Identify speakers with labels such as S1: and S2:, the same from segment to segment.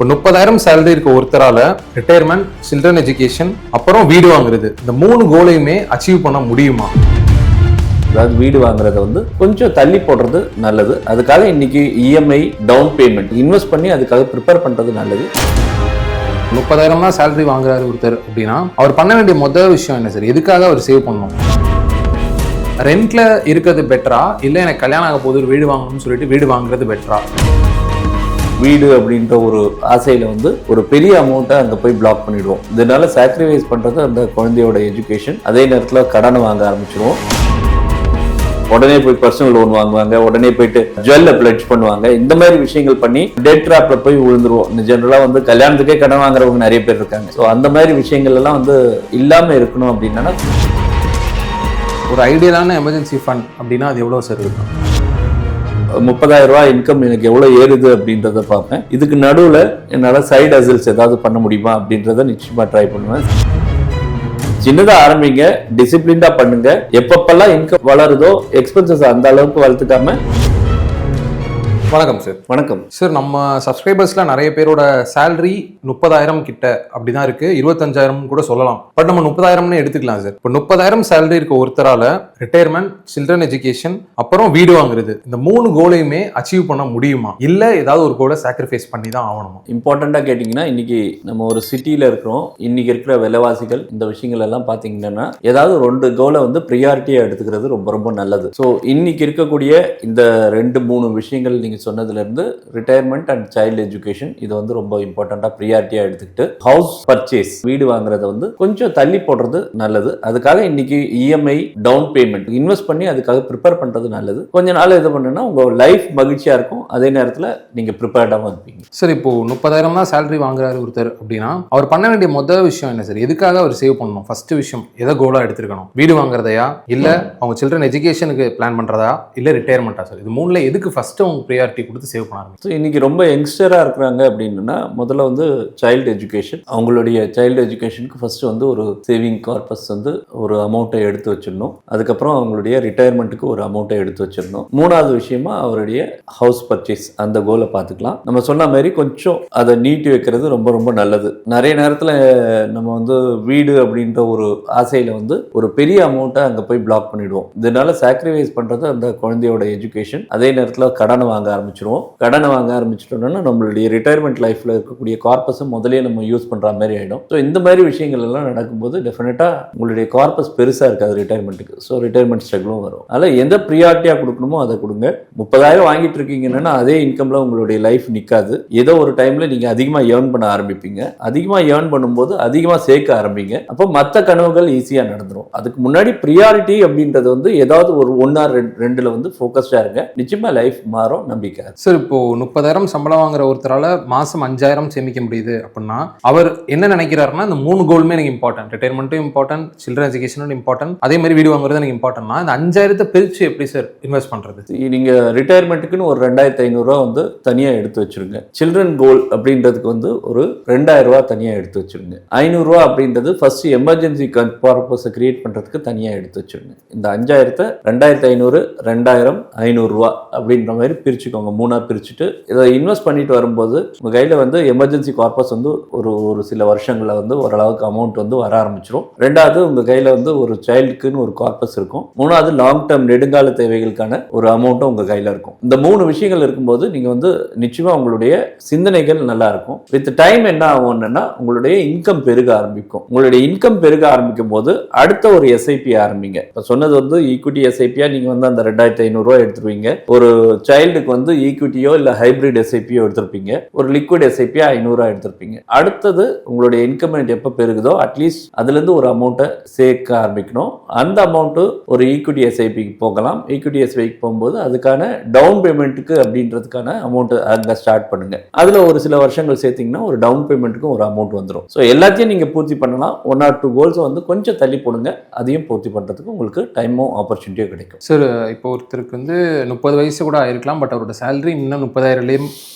S1: இப்போ 30,000 சேலரி இருக்க ஒருத்தரால retirement, children education, அப்புறம் வீடு வாங்குறது, இந்த 3 கோலையுமே அச்சீவ் பண்ண முடியுமா?
S2: அதாவது வீடு வாங்குறத கொஞ்சம் தள்ளி போடுறது நல்லது. அதுக்காக இன்னைக்கு இஎம்ஐ, டவுன் பேமெண்ட் இன்வெஸ்ட் பண்ணி அதுக்காக ப்ரிப்பேர் பண்றது நல்லது.
S1: 30,000 தான் சேலரி வாங்குறாரு ஒருத்தர் அப்படின்னா அவர் பண்ண வேண்டிய முதல் விஷயம் என்ன சார்? எதுக்காக அவர் சேவ் பண்ணணும்? ரெண்ட்ல இருக்கிறது பெட்டரா, இல்லை எனக்கு கல்யாணம் ஆக போது வீடு வாங்கணும்னு சொல்லிட்டு வீடு வாங்குறது பெட்டரா?
S2: வீடு அப்படின்ற ஒரு ஆசையில ஒரு பெரிய அமௌண்ட்டை அங்கே போய் பிளாக் பண்ணிடுவோம். இதனால சாக்ரிஃபைஸ் பண்றது அந்த குழந்தையோட எஜுகேஷன். அதே நேரத்தில் கடனை வாங்க ஆரம்பிச்சிடுவோம். உடனே போய் பர்சனல் லோன் வாங்குவாங்க, உடனே போயிட்டு ஜுவல்ல பிளட்ஜ் பண்ணுவாங்க. இந்த மாதிரி விஷயங்கள் பண்ணி டெட் ட்ராப்ல போய் விழுந்துருவோம். ஜென்ரலா கல்யாணத்துக்கே கடன் வாங்குறவங்க நிறைய பேர் இருக்காங்க. ஸோ அந்த மாதிரி விஷயங்கள் எல்லாம் இல்லாம இருக்கணும் அப்படின்னா
S1: ஒரு ஐடியலான எமர்ஜென்சி ஃபண்ட் அப்படின்னா அது எவ்வளோ சார் இருக்கும்?
S2: 30,000 ரூபாய் இன்கம் எனக்கு எவ்வளவு ஏறுது அப்படின்றத பார்ப்பேன். இதுக்கு நடுவில் என்னால் சைடு ஹசில்ஸ் ஏதாவது பண்ண முடியுமா அப்படின்றத நிச்சயமா ட்ரை பண்ணுவேன். சின்னதா ஆரம்பிங்க, டிசிப்ளின்டா பண்ணுங்க. எப்பப்பெல்லாம் இன்கம் வளருதோ எக்ஸ்பென்சஸ் அந்த அளவுக்கு வளர்த்துக்காம.
S1: வணக்கம் சார்.
S2: வணக்கம்
S1: சார். நம்ம சப்ஸ்கிரைபர்ஸ்ல நிறைய பேரோட சேலரி 30,000 கிட்ட அப்படிதான் இருக்கு, 25,000 கூட சொல்லலாம். பட் நம்ம 30,000 எடுத்துக்கலாம் சார். இப்போ 30,000 சேலரி இருக்க ஒருத்தரால ரிட்டையர்மெண்ட், சில்ட்ரன் எஜுகேஷன், அப்புறம் வீடு வாங்குறது, இந்த 3 கோலையுமே அச்சீவ் பண்ண முடியுமா, இல்ல ஏதாவது ஒரு கோலை சாக்ரிஃபைஸ் பண்ணி தான் ஆகணுமா?
S2: இம்பார்ட்டண்டா கேட்டீங்கன்னா, இன்னைக்கு நம்ம ஒரு சிட்டியில இருக்கிறோம். இன்னைக்கு இருக்கிற விலைவாசிகள், இந்த விஷயங்கள் எல்லாம் பாத்தீங்கன்னா ஏதாவது 2 கோலை ப்ரியாரிட்டியா எடுத்துக்கிறது ரொம்ப ரொம்ப நல்லது. ஸோ இன்னைக்கு இருக்கக்கூடிய இந்த 2-3 விஷயங்கள் நீங்க சொன்னதுல இருந்து ரிட்டையர்மெண்ட் அண்ட் சைல்டு எஜுகேஷன், இது ரொம்ப இம்பார்ட்டண்டா ப்ரியாரிட்டியா எடுத்துக்கிட்டு ஹவுஸ் பர்ச்சேஸ், வீடு வாங்குறத கொஞ்சம் தள்ளி போடுறது நல்லது. அதுக்காக இன்னைக்கு இஎம்ஐ, டவுன் பேமெண்ட் இன்வெஸ்ட் பண்ணி அதுக்காக ப்ரிப்பேர் பண்றது நல்லது. கொஞ்ச நாள் இது பண்ணுன்னா உங்க லைஃப் மகிழ்ச்சியா இருக்கும். அதே நேரத்தில் நீங்க ப்ரிப்பேர்டாகவும் இருப்பீங்க.
S1: சார், இப்போ 30,000 தான் சேலரி வாங்குறாரு ஒருத்தர் அப்படின்னா அவர் பண்ண வேண்டிய முதல் விஷயம் என்ன சார்? எதுக்காக அவர் சேவ் பண்ணணும்? ஃபர்ஸ்ட் விஷயம் எதை கோலா எடுத்துருக்கணும்? வீடு வாங்குறதையா, இல்ல அவங்க சில்ட்ரன் எஜுகேஷனுக்கு பிளான் பண்றதா, இல்ல ரிட்டையர்மெண்டா சார்? இது 3ல எதுக்கு ஃபர்ஸ்ட் அவங்க ப்ரியாரிட்டி கொடுத்து சேவ் பண்ணாங்க?
S2: ஸோ இன்னைக்கு ரொம்ப யங்ஸ்டரா இருக்கிறாங்க அப்படின்னா முதல்ல சைல்டு எஜுகேஷன். அவங்களுடைய சைல்டு எஜுகேஷனுக்கு ஃபர்ஸ்ட் ஒரு சேவிங் கார்பஸ் ஒரு அமௌண்ட்டை எடுத்து வச்சிடணும். அதுக்கப்புறம் அவங்களுடைய ரிட்டையர்மெண்ட்டுக்கு ஒரு அமௌண்ட்டை எடுத்து வச்சிடணும். 3வது விஷயமா அவருடைய ஹவுஸ் பர்ச்சேஸ், அந்த கோலை பார்த்துக்கலாம். நம்ம சொன்ன மாதிரி கொஞ்சம் அதை நீட்டி வைக்கிறது ரொம்ப ரொம்ப நல்லது. நிறைய நேரத்தில் நம்ம வீடு அப்படின்ற ஒரு ஆசையில ஒரு பெரிய அமௌண்ட்டை அங்கே போய் பிளாக் பண்ணிடுவோம். இதனால சாக்ரிஃபைஸ் பண்றது அந்த குழந்தையோட எஜுகேஷன். அதே நேரத்தில் கடனை வாங்க ஆரம்பிச்சிருவோம். கடனை வாங்க ஆரம்பிச்சிட்டோம்னா நம்மளுடைய ரிட்டையர்மெண்ட் லைஃப்ல இருக்கக்கூடிய கார்பஸை முதலே நம்ம யூஸ் பண்ற மாதிரி ஆயிடும். ஸோ இந்த மாதிரி விஷயங்கள் எல்லாம் நடக்கும்போது டெஃபினட்டா உங்களுடைய கார்பஸ் பெருசா இருக்காது ரிட்டையர்மெண்ட்டுக்கு. ஸோ ரிட்டையர்மெண்ட் ஸ்ட்ரகிளும் வரும். அதில் எந்த ப்ரியாரிட்டியா கொடுக்கணுமோ அதை கொடுங்க. 30,000 வாங்கிட்டு இருக்கீங்கன்னா அதே இன்கம்ல உங்களுடைய லைஃப் நிற்காது. ஏதோ ஒரு டைம்ல நீங்க அதிகமாக ஏர்ன் பண்ண ஆரம்பிப்பீங்க. அதிகமாக ஏர்ன் பண்ணும்போது அதிகமாக சேர்க்க ஆரம்பிங்க. அப்போ மற்ற கனவுகள் ஈஸியாக நடந்துடும். அதுக்கு முன்னாடி ப்ரியாரிட்டி அப்படின்றது ஏதாவது ஒரு 1 or 2ல ஃபோக்கஸ்டா இருங்க. நிச்சயமா லைஃப் மாறும், நம்பிக்கை.
S1: சார், இப்போ 30,000 சம்பளம் வாங்குற ஒருத்தரால மாசம் 5,000 சேமிக்க முடியுது அப்படின்னா அவர் என்ன நினைக்கிறாருன்னா, இந்த 3 கோலுமே எனக்கு இம்பார்ட்டன்ட், ரிட்டையர்மெண்ட்டும் இம்பார்ட்டன்ட், சில்ட்ரன் எஜுகேஷனும் இம்பார்ட்டன்ட், அதே மாதிரி வீடு வாங்குறது எனக்கு இம்பார்ட்டன்ட்னா இந்த 5,000 பிரிச்சு எப்படி சார் இன்வெஸ்ட் பண்றது?
S2: நீங்க ரிட்டையர்மெண்ட்டுக்குன்னு ஒரு 2,500 ரூபா தனியா எடுத்து வச்சிருங்க. சில்ட்ரன் கோல் அப்படின்றதுக்கு ஒரு 2,000 ரூபா தனியா எடுத்து வச்சிருங்க. 500 ரூபா அப்படின்றது ஃபர்ஸ்ட் எமர்ஜென்சி பர்பஸை கிரியேட் பண்றதுக்கு தனியா எடுத்து வச்சிருங்க. இந்த 5,000 2,500, 2,000, 500 ரூபா அப்படின்ற மாதிரி பிரிச்சுக்கோங்க. 3ஆ பிரிச்சுட்டு இதை இன்வெஸ்ட் பண்ணிட்டு வரும்போது உங்க கையில எமர்ஜென்சி கார்பஸ் ஒரு சில வருஷங்கள்ல ஓரளவுக்கு அமௌண்ட் வர ஆரம்பிச்சிடும். 2வது உங்க கையில ஒரு சைல்டுக்குன்னு ஒரு கார்பஸ் இருக்கும். 3வது லாங் டேர்ம் நெடுங்கால தேவைகளுக்கான ஒரு அமௌண்ட்டும் உங்க கையில இருக்கும். இந்த 3 விஷயங்கள் இருக்கும்போது நீங்க நிச்சயமா உங்களுடைய சிந்தனைகள் நல்லா இருக்கும். வித் டைம் என்ன ஆகும்னா உங்களுடைய இன்கம் பெருக ஆரம்பிக்கும். உங்களுடைய இன்கம் பெருக ஆரம்பிக்கும் போது அடுத்த ஒரு எஸ்ஐபி ஆரம்பிங்க. இப்ப சொன்னது ஈக்விட்டி எஸ்ஐபியா நீங்க அந்த 2,500 ரூபாய் எடுத்துருவீங்க. ஒரு சைல்டுக்கு ஈக்விட்டியோ இல்ல ஹைபிரிட் எஸ்ஐபியோ எடுத்திருப்பீங்க. ஒரு லிக்விட் எஸ்ஐபியா 500 ரூபாய் எடுத்திருப்பீங்க. அடுத்தது உங்களுடைய இன்கம் எப்ப பெருகுதோ அட்லீஸ்ட் அதுல இருந்து ஒரு அமௌண்ட்டை சேர்க்க ஆரம்பிக்கணும். அந்த அமௌண்ட் ஒரு ஈக்விட்டி எஸ்ஐபிக்கு போகலாம். ஈக்விட்டி எஸ்ஐபிக்கு போகும்போது அதுக்கான டவுன் பேமெண்ட்டுக்கு அப்படின்றதுக்கான அமௌண்ட் அங்க ஸ்டார்ட் பண்ணுங்க. அதுல ஒரு சில வருஷங்கள் சேர்த்தீங்கன்னா ஒரு டவுன் பேமெண்ட்டுக்கும் ஒரு அமௌண்ட் வந்துடும். ஸோ எல்லாத்தையும் நீங்க பூர்த்தி பண்ணலாம். 1 or 2 கோல்ஸ் கொஞ்சம் தள்ளி போடுங்க. அதையும் பூர்த்தி பண்றதுக்கு உங்களுக்கு டைமும் ஆப்பர்ச்சுனிட்டியும் கிடைக்கும்.
S1: சார், இப்போ ஒருத்தருக்கு 30 வயசு கூட ஆயிருக்கலாம். பட் அவரோட சேலரி இன்னும் 30,000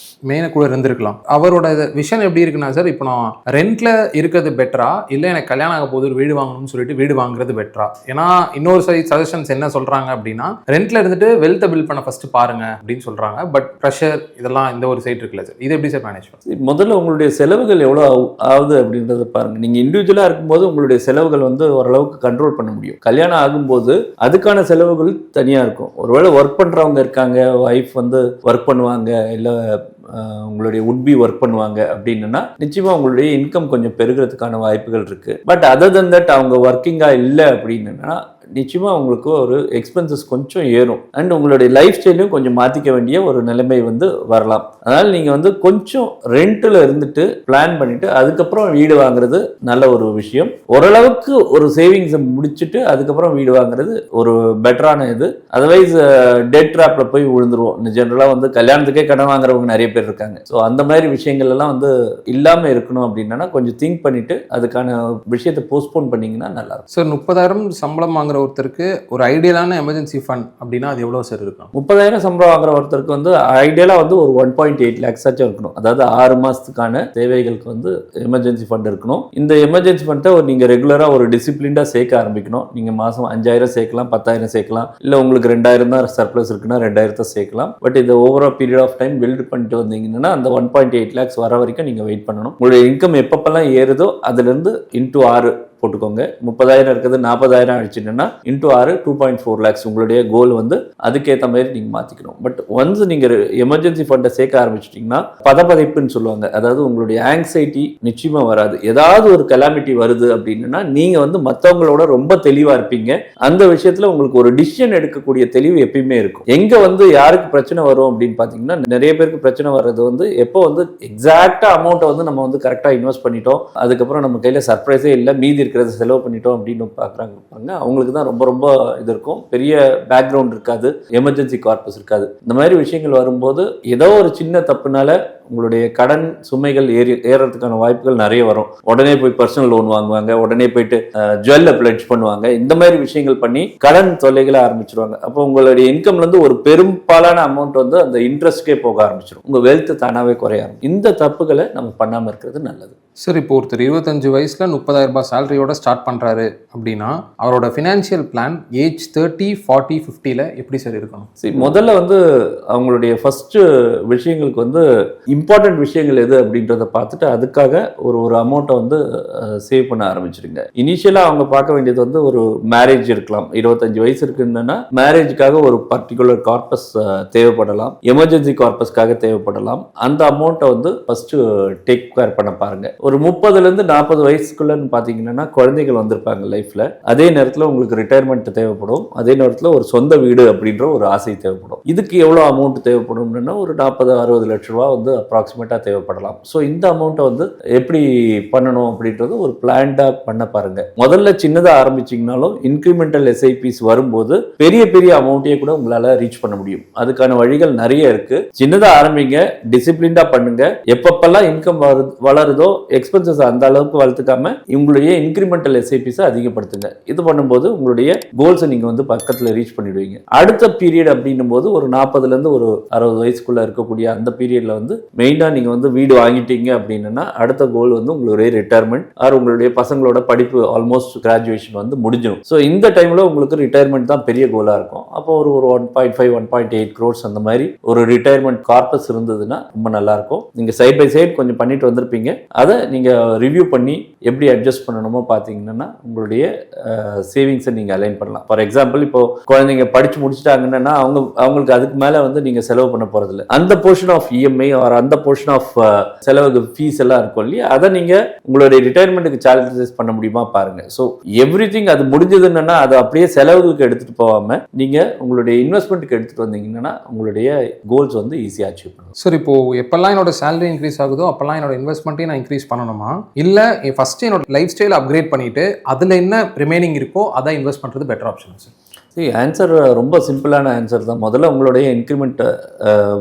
S1: மேன கூட இருந்திருக்கலாம். அவரோட விஷன் எப்படி இருக்குன்னா சார், இப்போ நான் ரெண்ட்ல இருக்கிறது பெட்டரா இல்லை எனக்கு கல்யாணம் ஆக போது ஒரு வீடு வாங்கணும்னு சொல்லிட்டு வீடு வாங்குறது பெட்டரா? ஏன்னா இன்னொரு சஜஷன்ஸ் என்ன சொல்றாங்க அப்படின்னா, ரெண்ட்ல இருந்துட்டு வெல்த்தை பில்ட் பண்ண ஃபர்ஸ்ட் பாருங்க அப்படின்னு சொல்றாங்க. பட் ப்ரெஷர் இதெல்லாம் இந்த ஒரு சைட் இருக்குல்ல சார், இது எப்படி சார் மேனேஜ் பண்ணுங்க?
S2: முதல்ல உங்களுடைய செலவுகள் எவ்வளோ ஆகுது அப்படின்றத பாருங்க. நீங்க இண்டிவிஜுவலா இருக்கும்போது உங்களுடைய செலவுகள் வந்து ஓரளவுக்கு கண்ட்ரோல் பண்ண முடியும். கல்யாணம் ஆகும்போது அதுக்கான செலவுகள் தனியா இருக்கும். ஒருவேளை ஒர்க் பண்றவங்க இருக்காங்க, ஒய்ஃப் வந்து ஒர்க் பண்ணுவாங்க, இல்ல உங்களுடைய உட்பி ஒர்க் பண்ணுவாங்க அப்படின்னா நிச்சயமா உங்களுடைய இன்கம் கொஞ்சம் பெருகிறதுக்கான வாய்ப்புகள் இருக்கு. பட் அதர் தன் தட் அவங்க ஒர்க்கிங்கா இல்லை அப்படின்னா நிச்சயமா உங்களுக்கு ஒரு எக்ஸ்பென்சஸ் கொஞ்சம் ஏறும். அண்ட் உங்களுடைய லைஃப் ஸ்டைலையும் கொஞ்சம் மாற்றிக்க வேண்டிய ஒரு நிலைமை வந்து வரலாம். அதனால் நீங்கள் வந்து கொஞ்சம் ரெண்டில் இருந்துட்டு பிளான் பண்ணிட்டு அதுக்கப்புறம் வீடு வாங்குறது நல்ல ஒரு விஷயம். ஓரளவுக்கு ஒரு சேவிங்ஸை முடிச்சுட்டு அதுக்கப்புறம் வீடு வாங்குறது ஒரு பெட்டரான இது. அதர்வைஸ் டெட் ட்ராப்ல போய் விழுந்துருவோம். ஜென்ரலாக வந்து கல்யாணத்துக்கே கடன் வாங்குறவங்க நிறைய பேர் இருக்காங்க. ஸோ அந்த மாதிரி விஷயங்கள் எல்லாம் வந்து இல்லாமல் இருக்கணும் அப்படின்னா கொஞ்சம் திங்க் பண்ணிட்டு அதுக்கான விஷயத்தை போஸ்ட்போன் பண்ணீங்கன்னா நல்லா இருக்கும்.
S1: சார் 30,000 சம்பளம் வாங்குற ஒருத்தருக்கு ஒரு ஐடியலான எமர்ஜென்சி ஃபண்ட் அப்படின்னா அது எவ்வளோ சார் இருக்கும்?
S2: 30,000 சம்பளம் வாங்குற ஒருத்தருக்கு வந்து ஐடியலாக வந்து ஒரு 1.8 lakhs ஆச்சும் இருக்கணும். அதாவது 6 மாதத்துக்கான தேவைகளுக்கு வந்து எமர்ஜென்சி ஃபண்ட் இருக்கணும். இந்த எமர்ஜென்சி ஃபண்டை நீங்கள் ரெகுலராக ஒரு டிசிப்ளின்டாக சேர்க்க ஆரம்பிக்கணும். நீங்கள் மாதம் 5,000 சேர்க்கலாம், 10,000 சேர்க்கலாம், இல்லை உங்களுக்கு 2,000 தான் சர்ப்ளஸ் இருக்குன்னா 2,000 சேர்க்கலாம். பட் இந்த ஓவரா பீரியட் ஆஃப் டைம் பில்ட் பண்ணிட்டு வந்தீங்கன்னா அந்த 1.8 lakhs வர வரைக்கும் நீங்கள் வெயிட் பண்ணணும். உங்களுடைய இன்கம் எப்பப்பெல்லாம் ஏறுதோ அதுலேருந்து இன்டூ 6 போட்டுக்கோங்க. 30,000 இருக்குது, 40,000 ஆயிடுச்சுன்னா இன்டூ 6 2.4 lakhs உங்களுடைய கோல் வந்து அதுக்கேற்ற மாதிரி நீங்கள் மாற்றிக்கணும். பட் ஒன்ஸ் நீங்கள் எமர்ஜென்சி ஃபண்டை சேர்க்க ஆரம்பிச்சிட்டிங்கன்னா பதப்பதைப்புன்னு சொல்லுவாங்க. அதாவது உங்களுடைய ஆங்ஸைட்டி நிச்சயமாக வராது. ஏதாவது ஒரு கலாமிட்டி வருது அப்படின்னா நீங்கள் வந்து மற்றவங்களோட ரொம்ப தெளிவாக இருப்பீங்க. அந்த விஷயத்தில் உங்களுக்கு ஒரு டிசிஷன் எடுக்கக்கூடிய தெளிவு எப்பயுமே இருக்கும். எங்கே வந்து யாருக்கு பிரச்சனை வரும் அப்படின்னு பார்த்தீங்கன்னா, நிறைய பேருக்கு பிரச்சனை வர்றது வந்து எப்போ வந்து எக்ஸாக்டாக அமௌண்ட்டை வந்து நம்ம வந்து கரெக்டாக இன்வெஸ்ட் பண்ணிட்டோம், அதுக்கப்புறம் நம்ம கையில் சர்ப்ரைஸே இல்லை, மீதி இருக்கிறத செலவு பண்ணிட்டோம் அப்படின்னு பார்க்குறாங்க. அவங்களுக்கு தான் ரொம்ப ரொம்ப இது இருக்கும். பெரிய பேக்ரவுண்ட் இருக்காது, எமர்ஜென்சி கார்பஸ் இருக்காது. இந்த மாதிரி விஷயங்கள் வரும்போது ஏதோ ஒரு சின்ன தப்புனால உங்களுடைய கடன் சுமைகள் ஏறதுக்கான வாய்ப்புகள் நிறைய வரும். உடனே போய் பர்சனல் லோன் வாங்குவாங்க, உடனே போயிட்டு ஜுவல்ல பிளட்ஜ் பண்ணுவாங்க. இந்த மாதிரி விஷயங்கள் பண்ணி கடன் தொல்லைகளை ஆரம்பிச்சிருவாங்க. அப்போ உங்களுடைய இன்கம்ல இருந்து ஒரு பெரும்பாலான அமௌண்ட் வந்து அந்த இன்ட்ரெஸ்ட்கே போக ஆரம்பிச்சிடும். உங்க வெல்த் தானாவே குறைய ஆரம்பிக்கும். இந்த தப்புகளை நம்ம பண்ணாம இருக்கிறது நல்லது.
S1: சார், இப்போ ஒருத்தர் 25 வயசுல 30,000 ரூபாய் சேலரியோட ஸ்டார்ட் பண்றாரு அப்படின்னா அவரோட ஃபினான்ஷியல் பிளான் ஏஜ் 30, 40, 50ல எப்படி சார் இருக்கணும்?
S2: சரி, முதல்ல வந்து அவங்களுடைய ஃபர்ஸ்ட் விஷயங்களுக்கு வந்து இம்பார்ட்டன்ட் விஷயங்கள் எது அப்படின்றத பார்த்துட்டு அதுக்காக ஒரு அமௌண்ட்டை வந்து சேவ் பண்ண ஆரம்பிச்சிருங்க. இனிஷியலாக அவங்க பார்க்க வேண்டியது வந்து ஒரு மேரேஜ் இருக்கலாம். 25 வயசு இருக்குன்னா மேரேஜுக்காக ஒரு பர்டிகுலர் கார்பஸ் தேவைப்படலாம், எமர்ஜென்சி கார்பஸ்க்காக தேவைப்படலாம். அந்த அமௌண்ட்டை வந்து ஃபர்ஸ்ட் டேக் கேர் பண்ண பாருங்க. ஒரு 30லேருந்து 40 வயசுக்குள்ளன்னு பார்த்தீங்கன்னா குழந்தைகள் வந்திருப்பாங்க லைஃப்ல. அதே நேரத்தில் உங்களுக்கு ரிட்டையர்மெண்ட் தேவைப்படும், அதே நேரத்தில் ஒரு சொந்த வீடு அப்படின்ற ஒரு ஆசை தேவைப்படும். இதுக்கு எவ்வளோ அமௌண்ட் தேவைப்படும்னா ஒரு 40-60 லட்ச ரூபா வந்து அப்ராக்சிமேட்டாக தேவைப்படலாம். ஸோ இந்த அமௌண்ட்டை வந்து எப்படி பண்ணணும் அப்படின்றது ஒரு பிளான்டாக பண்ண பாருங்க. முதல்ல சின்னதாக ஆரம்பிச்சிங்கனாலும் இன்க்ரிமெண்டல் எஸ்ஐபிஸ் வரும்போது பெரிய பெரிய அமௌண்ட்டையே கூட உங்களால் ரீச் பண்ண முடியும். அதுக்கான வழிகள் நிறைய இருக்கு. சின்னதாக ஆரம்பிங்க, டிசிப்ளின்டாக பண்ணுங்க. எப்பப்பெல்லாம் இன்கம் வளருதோ எக்ஸ்பென்சஸ் அந்த அளவுக்கு வளர்த்துக்காம உங்களுடைய இன்க்ரிமெண்டல் எஸ்ஐபிஸை அதிகப்படுத்துங்க. இது பண்ணும்போது உங்களுடைய கோல்ஸை நீங்க வந்து பக்கத்தில் ரீச் பண்ணிடுவீங்க. அடுத்த பீரியட் அப்படின்னும் போது ஒரு 40லேருந்து ஒரு 60 வயசுக்குள்ள இருக்கக்கூடிய அந்த பீரியட்ல வந்து மெயினாக நீங்கள் வந்து வீடு வாங்கிட்டீங்க அப்படின்னா அடுத்த கோல் வந்து உங்களுடைய ரிட்டையர்மெண்ட் ஆர் உங்களுடைய பசங்களோட படிப்பு ஆல்மோஸ்ட் கிராஜுவேஷன் வந்து முடிஞ்சிடும். ஸோ இந்த டைமில் உங்களுக்கு ரிட்டையர்மெண்ட் தான் பெரிய கோலாக இருக்கும். அப்போ ஒரு 1.5, 1.8 crores அந்த மாதிரி ஒரு ரிட்டையர்மெண்ட் கார்பஸ் இருந்ததுன்னா ரொம்ப நல்லா இருக்கும். நீங்கள் சைட் பை சைட் கொஞ்சம் பண்ணிட்டு வந்திருப்பீங்க. அதை நீங்கள் ரிவ்யூ பண்ணி எப்படி அட்ஜஸ்ட் பண்ணணுமோ பார்த்தீங்கன்னா உங்களுடைய சேவிங்ஸை நீங்கள் அலைன் பண்ணலாம். ஃபார் எக்ஸாம்பிள், இப்போ குழந்தைங்க படித்து முடிச்சுட்டாங்கன்னா அவங்களுக்கு அதுக்கு மேலே வந்து நீங்கள் செலவு பண்ண போகிறதில்ல. அந்த போர்ஷன் ஆஃப் இஎம்ஐ ஆர் அந்த போர்ஷன் ஆஃப் செலவுக்கு ஃபீஸ் எல்லாம் இருக்கும் இல்லையா, அதை நீங்கள் உங்களுடைய ரிட்டையர்மெண்ட்டுக்கு சார்ஜஸ் பண்ண முடியுமா பாருங்க. ஸோ எவ்ரிதிங் அது முடிஞ்சதுன்னா அதை அப்படியே செலவுகளுக்கு எடுத்துகிட்டு போகாமல் நீங்கள் உங்களுடைய இன்வெஸ்ட்மெண்ட்டுக்கு எடுத்துகிட்டு வந்தீங்கன்னா உங்களுடைய கோல்ஸ் வந்து ஈஸியாக அச்சீவ் பண்ணும்.
S1: சார், இப்போ எப்பெல்லாம் என்னோட சேலரி இன்க்ரீஸ் ஆகுதோ அப்பெல்லாம் என்னோட இன்வெஸ்ட்மெண்ட்டையும் நான் இன்க்ரீஸ் பண்ணணுமா, இல்லை ஃபர்ஸ்ட் என்னோட லைஃப் ஸ்டைல் அப்கிரேட் பண்ணிட்டு அதில் என்ன ரிமைனிங் இருக்கோ அதை இன்வெஸ்ட் பண்ணுறது பெட்டர் ஆப்ஷன் சார்?
S2: ஆன்சர் ரொம்ப சிம்பிளான ஆன்சர் தான். முதல்ல உங்களுடைய இன்க்ரிமெண்ட்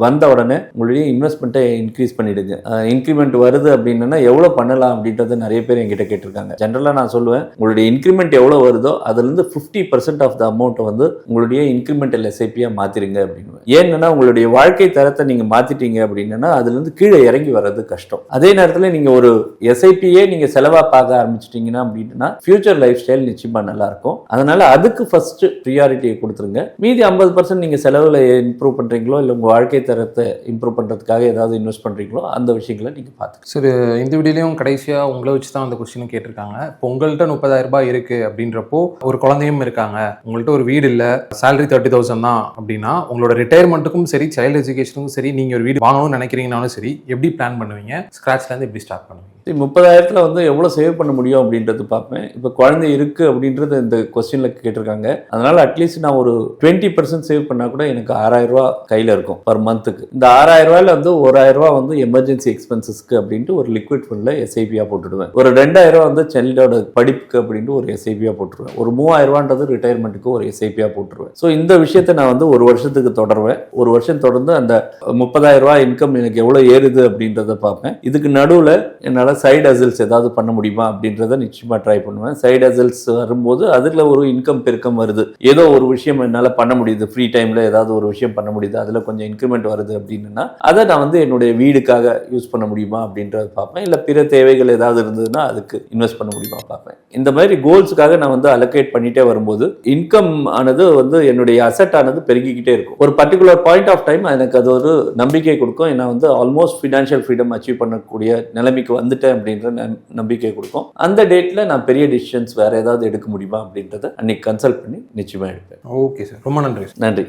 S2: வந்த உடனே உங்களுடைய இன்வெஸ்ட்மெண்ட்டை இன்க்ரீஸ் பண்ணிடுங்க. இன்க்ரிமெண்ட் வருது அப்படின்னா எவ்வளோ பண்ணலாம் அப்படின்றத நிறைய பேர் என்கிட்ட கேட்டிருக்காங்க. ஜென்ரலாக நான் சொல்லுவேன், உங்களுடைய இன்க்ரிமெண்ட் எவ்வளோ வருதோ அதுலேருந்து 50% ஆஃப் த அமௌண்ட்டை வந்து உங்களுடைய இன்க்ரிமெண்டல் எஸ்ஐபியாக மாற்றிடுங்க அப்படின்னு. ஏன்னா உங்களுடைய வாழ்க்கை தரத்தை நீங்கள் மாற்றிட்டீங்க அப்படின்னா அதுலேருந்து கீழே இறங்கி வர்றது கஷ்டம். அதே நேரத்தில் நீங்கள் ஒரு எஸ்ஐபியே நீங்கள் செலவாக பார்க்க ஆரம்பிச்சிட்டிங்கன்னா அப்படின்னா ஃபியூச்சர் லைஃப் ஸ்டைல் நிச்சயமாக நல்லா இருக்கும். அதனால அதுக்கு ஃபர்ஸ்ட் ப்ரியாரிட்டியை கொடுத்துருங்க. மீதி 50% நீங்கள் செலவில் இம்ப்ரூவ் பண்ணுறீங்களோ இல்லை உங்கள் வாழ்க்கை தரத்தை இம்ப்ரூவ் பண்ணுறதுக்காக ஏதாவது இன்வெஸ்ட் பண்ணுறீங்களோ அந்த விஷயங்களை நீங்கள் பார்த்துக்கலாம்.
S1: சரி, இந்த வீடியோலையும் கடைசியாக உங்களை வச்சு தான் அந்த கொஸ்டினும் கேட்டிருக்காங்க. இப்போ உங்கள்கிட்ட 30,000 ரூபாய் இருக்குது அப்படின்றப்போ ஒரு குழந்தையும் இருக்காங்க, உங்கள்கிட்ட ஒரு வீடு இல்லை, சேலரி 30,000 தான் அப்படின்னா உங்களோட ரிட்டையர்மெண்ட்டுக்கும் சரி சைல்டு எஜுகேஷனுக்கும் சரி நீங்கள் ஒரு வீடு வாங்கணும்னு நினைக்கிறீங்கனாலும் சரி எப்படி பிளான் பண்ணுவீங்க? ஸ்க்ராட்ச்லேருந்து எப்படி ஸ்டார்ட் பண்ணுவீங்க?
S2: 30,000 வந்து எவ்வளோ சேவ் பண்ண முடியும் அப்படின்றது பார்ப்பேன். இப்போ குழந்தை இருக்குது அப்படின்றது இந்த கொஸ்டினில் கேட்டிருக்காங்க. அதனால் அட்லீஸ்ட் நான் ஒரு 20% சேவ் பண்ணால் கூட எனக்கு 6,000 ரூபா கையில் இருக்கும் பர் மந்த்துக்கு. இந்த 6,000 ரூபாயில் வந்து 1,000 ரூபா வந்து எமர்ஜென்சி எக்ஸ்பென்சஸ்க்கு அப்படின்ட்டு ஒரு லிக்விட் ஃபண்டில் எஸ்ஐபியாக போட்டுடுவேன். ஒரு 2,000 ரூபா வந்து சைல்டோட படிப்புக்கு அப்படின்ட்டு ஒரு எஸ்ஐபியாக போட்டுருவேன். ஒரு 3,000 ரூபான்றது ரிட்டையர்மெண்ட்டுக்கு ஒரு எஸ்ஐபியாக போட்டுருவேன். ஸோ இந்த விஷயத்தை நான் வந்து ஒரு வருஷத்துக்கு தொடருவேன். ஒரு வருஷம் தொடர்ந்து அந்த 30,000 ரூபா இன்கம் எனக்கு எவ்வளோ ஏறுது அப்படின்றத பார்ப்பேன். இதுக்கு நடுவில் என்னால் சைடு ஹசில்ஸ் ஏதாவது பண்ண முடியுமா அப்படின்றத நிச்சயமா ட்ரை பண்ணுவேன். சைடு ஹசில்ஸ் வரும்போது அதுல ஒரு இன்கம் பெருக்கம் வருது, ஏதோ ஒரு விஷயம் என்னால் பண்ண முடியுது, ஃப்ரீ டைம்ல ஏதாவது ஒரு விஷயம் பண்ண முடியுது, அதுல கொஞ்சம் இன்க்ரிமெண்ட் வருது அப்படின்னா அதை நான் வந்து என்னுடைய வீடுக்காக யூஸ் பண்ண முடியுமா அப்படின்றத பார்ப்பேன். இல்லை பிற தேவைகள் ஏதாவது இருந்ததுன்னா அதுக்கு இன்வெஸ்ட் பண்ண முடியுமா பார்ப்பேன். இந்த மாதிரி கோல்ஸுக்காக நான் வந்து அலோகேட் பண்ணிட்டே வரும்போது இன்கம் ஆனது வந்து என்னுடைய அசெட் ஆனது பெருகிக்கிட்டே இருக்கும். ஒரு பர்டிகுலர் பாயிண்ட் ஆஃப் டைம் எனக்கு அது ஒரு நம்பிக்கை கொடுக்கும். நான் வந்து ஆல்மோஸ்ட் ஃபினான்ஷியல் ஃப்ரீடம் அச்சீவ் பண்ணக்கூடிய நிலைமைக்கு வந்துட்டேன் அப்படின்ற நம்பிக்கை கொடுக்கும். அந்த டேட்ல நான் பெரிய டிசிஷன்ஸ் வேற ஏதாவது எடுக்க முடியுமா அப்படின்றத அன்னைக்கு கன்சல்ட் பண்ணி நிச்சயமா எடுப்பேன்.
S1: ஓகே சார், ரொம்ப நன்றி.
S2: நன்றி.